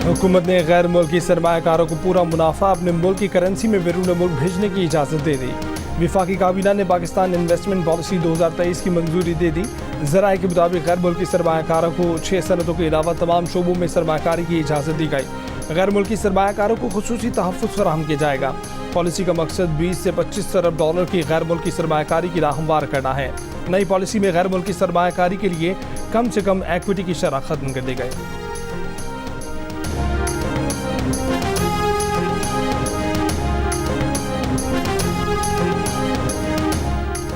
हुकूमत ने गैर मुल्की सरमायाकारों को पूरा मुनाफा अपने मुल्क की करेंसी में बैरून मुल्क भेजने की इजाज़त दे दी। विफाकी काबीना ने पाकिस्तान इन्वेस्टमेंट पॉलिसी 2023 की मंजूरी दे दी। ज़राए के मुताबिक गैर मुल्की सरमायाकारों को 6 सनतों के अलावा तमाम शोबों में सरमायाकारी की इजाज़त दी गई। गैर मुल्की सरमायाकारों को खुसूसी तहफ़्फ़ुज़ फराहम किया जाएगा। पॉलिसी का मकसद 20 से 25 अरब डॉलर की गैर मुल्की सरमायाकारी की राह हमवार करना है। नई पॉलिसी में गैर मुल्की सरमायाकारी के लिए कम से कम एक्विटी की शरह खत्म कर दी गई।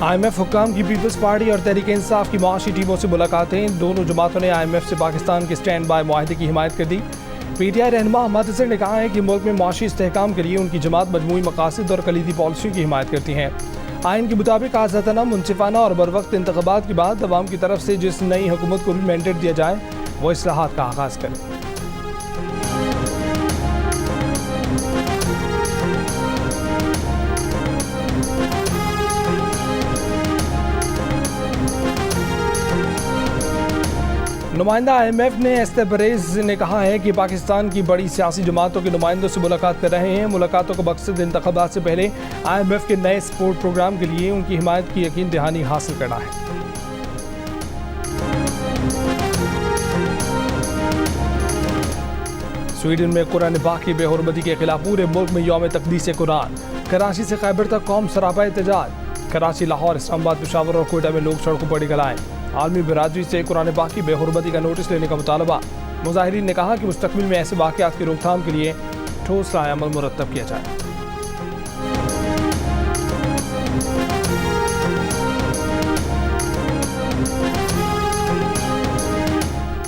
IMF हुक्काम की पीपल्स पार्टी और तहरीक इंसाफ की मुआशी टीमों से मुलाकातें। दोनों जमातों ने IMF से पाकिस्तान के स्टैंड बाय मुआहदे की हिमायत कर दी। PTI रहनुमा अहमद हसन ने कहा है कि मुल्क में मुआशी इस्तेहकाम के लिए उनकी जमात मजमूई मकासद और कलीदी पॉलिसियों की हिमायत करती है। आइन के मुताबिक आज़ादाना, मुनसिफाना और बरवक्त इंतखाबात के बाद अवाम की तरफ से जिस नई हुकूमत को भी मैंडेट दिया जाए वो इस्लाहात का आगाज़ करे। नुमाइंदा IMF ने एस्ते परेज ने कहा है कि पाकिस्तान की बड़ी सियासी जमातों के नुमाइंदों से मुलाकात कर रहे हैं। मुलाकातों का मकसद इंतखाबात से पहले IMF के नए सपोर्ट प्रोग्राम के लिए उनकी हिमायत की यकीन दहानी हासिल करना है। स्वीडन में कुरान पाक की बेहुरमती के खिलाफ पूरे मुल्क में यौम तक़दीस कुरान। कराची से खैबर तक कौम सरापा एहतजाज। कराची, लाहौर, इस्लामाबाद, पेशावर और कोयटा में लोग सड़कों पर निकल आए। आलमी बिरादरी से कुरान पाक की बेहुरमती का नोटिस लेने का मुतालबा। मुजाहिरीन ने कहा कि मुस्तकबिल में ऐसे वाक़यात की रोकथाम के लिए ठोस राय अमल मुरत्तब किया जाए।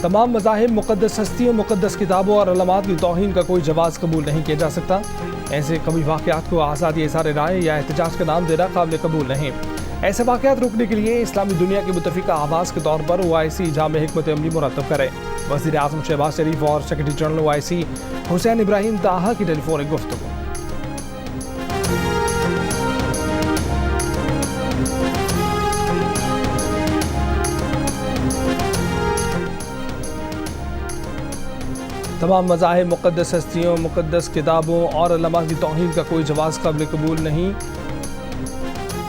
तमाम मज़ाहिब, मुक़द्दस हस्तियों, मुक़द्दस किताबों और अलामात की तौहीन का कोई जवाज़ कबूल नहीं किया जा सकता। ऐसे कभी वाक़यात को आज़ादी इज़हार राय या एहतजाज का नाम देना काबिल कबूल नहीं। ऐसे वाक़यात रोकने के लिए इस्लामी दुनिया की मुतफ़िक़ा आवाज़ के तौर पर OIC जामे हिकमत अमली मुरत्तब करे। वज़ीर आज़म शहबाज शरीफ और secretary general OIC Hussain Ibrahim ताहा की टेलीफोनिक गुफ्तगू। तमाम मज़ाहिब, मुक़द्दस हस्तियों, मुक़द्दस किताबों और अलामात की तौहीन का कोई जवाज़ काबिल कबूल नहीं।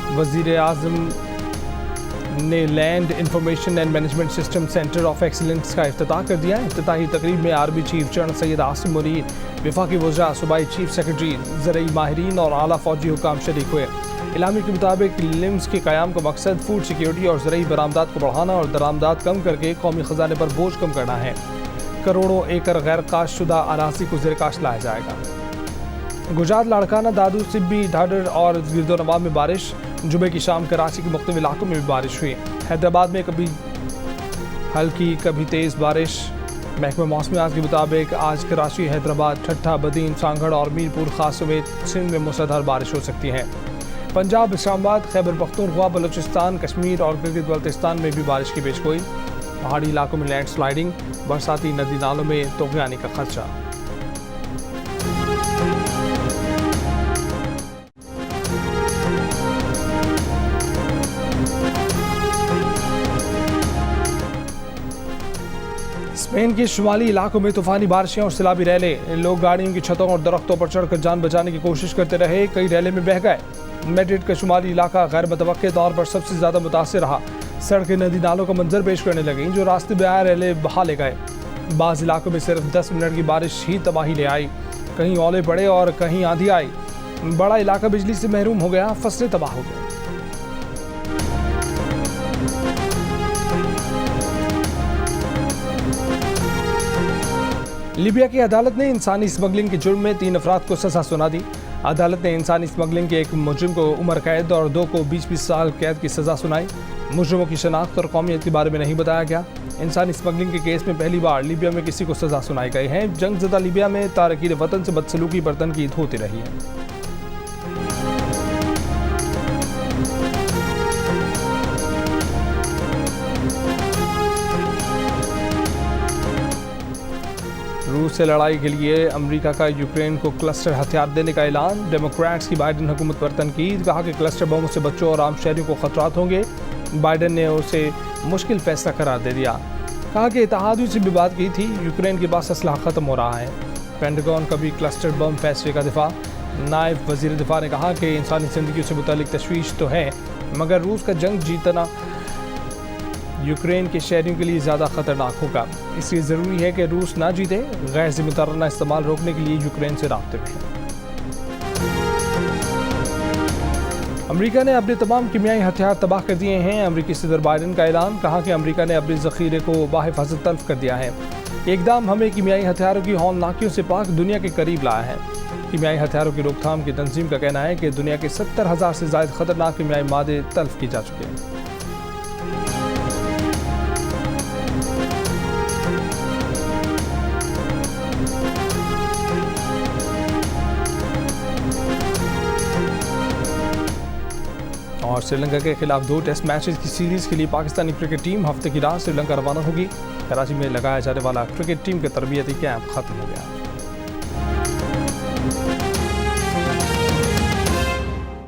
वज़ीर आज़म ने land information and management system center of excellence का इफ्तिताह कर दिया। इफ्तिताही तकरीब में army chief general Syed Asim Munir, विफाकी वज़रा, सूबाई चीफ सेक्रेटरी, ज़रई माहिरीन और आला फ़ौजी हुकाम शरीक हुए। इलामी के मुताबिक लिम्स के क़याम का मकसद फूड सिक्योरिटी और ज़रई बरामदात को बढ़ाना और दरामदात कम करके कौमी ख़जाने पर बोझ कम करना है। करोड़ों एकड़ गैर काश्त शुदा अराज़ी को ज़ेर काश्त लाया जाएगा। गुजरात, लाड़काना, दादू, सिब्बी, ढाडर और गिरदोनवा में बारिश। जुमे की शाम कराची के मुख्तलिफ इलाकों में भी बारिश हुई। हैदराबाद में कभी हल्की कभी तेज़ बारिश। महकमा मौसमियात के मुताबिक आज कराची, हैदराबाद, ठट्ठा, बदीन, सांगड़ और मीरपुर खास समेत सिंध में मूसलाधार बारिश हो सकती है। पंजाब, इस्लामाबाद, खैबर पख्तूनख्वा, बलूचिस्तान, कश्मीर और गिलगित बल्तिस्तान में भी बारिश की पेशगोई। पहाड़ी इलाकों में लैंड स्लाइडिंग, बरसाती नदी नालों में तोग़यानी का खदशा। स्पेन के शुमाली इलाकों में तूफानी बारिशें और सैलाबी रैले। लोग गाड़ियों की छतों और दरख्तों पर चढ़कर जान बचाने की कोशिश करते रहे। कई रैले में बह गए। मैड्रिड का शुमाली इलाका गैर मुतवक्के तौर पर सबसे ज़्यादा मुतासिर रहा। सड़कें नदी नालों का मंजर पेश करने लगीं। जो रास्ते में आए रैले बहा ले गए। बाज़ इलाकों में सिर्फ 10 मिनट की बारिश ही तबाही ले आई। कहीं ओले पड़े और कहीं आंधी आई। बड़ा इलाका बिजली से महरूम हो गया। फसलें तबाह हो गई। लीबिया की अदालत ने इंसानी स्मगलिंग के जुर्म में 3 अफराद को सज़ा सुना दी। अदालत ने इंसानी स्मगलिंग के एक मुजरिम को उम्र कैद और 2 को 20-20 साल कैद की सज़ा सुनाई। मुजरिमों की शनाख्त और कौमियत के बारे में नहीं बताया गया। इंसानी स्मगलिंग के केस में पहली बार लीबिया में किसी को सज़ा सुनाई गई है। जंगज़दा लीबिया में तारकीन वतन से बदसलूकी पर तनकीद होती रही है। रूस से लड़ाई के लिए अमेरिका का यूक्रेन को क्लस्टर हथियार देने का ऐलान। डेमोक्रेट्स की बाइडेन हुकूमत पर तनकीद। कहा कि क्लस्टर बमों से बच्चों और आम शहरियों को खतरात होंगे। बाइडेन ने उसे मुश्किल फैसला करार दे दिया। कहा कि इत्तेहादियों से भी बात की थी। यूक्रेन के पास असलहा ख़त्म हो रहा है। पेंटागन का भी क्लस्टर बम फैसले का दिफा। नायब वजीर दिफा ने कहा कि इंसानी ज़िंदगी से मुतालिक तशवीश तो है, मगर रूस का जंग जीतना यूक्रेन के शहरियों के लिए ज़्यादा ख़तरनाक होगा। इसलिए ज़रूरी है कि रूस ना जीते। गैर ज़िम्मेदाराना इस्तेमाल रोकने के लिए यूक्रेन से राब्ते में है। अमेरिका ने अपने तमाम कीमियाई हथियार तबाह कर दिए हैं। अमेरिकी सदर बाइडन का ऐलान, कहा कि अमेरिका ने अपने ज़ख़ीरे को बाहिफाज़त तल्फ कर दिया है। एकदम हमें कीमियाई हथियारों की हौलनाकियों से पाक दुनिया के करीब लाया है। कीमियाई हथियारों की रोकथाम की तंजीम का कहना है कि दुनिया के 70,000 से ज़ायद ख़तरनाक कीमियाई मादे तल्फ किए जा चुके हैं। और श्रीलंका के खिलाफ 2 टेस्ट मैचेस की सीरीज़ के लिए पाकिस्तानी क्रिकेट टीम हफ्ते की रात श्रीलंका रवाना होगी। कराची में लगाया जाने वाला क्रिकेट टीम का तरबियती कैंप खत्म हो गया।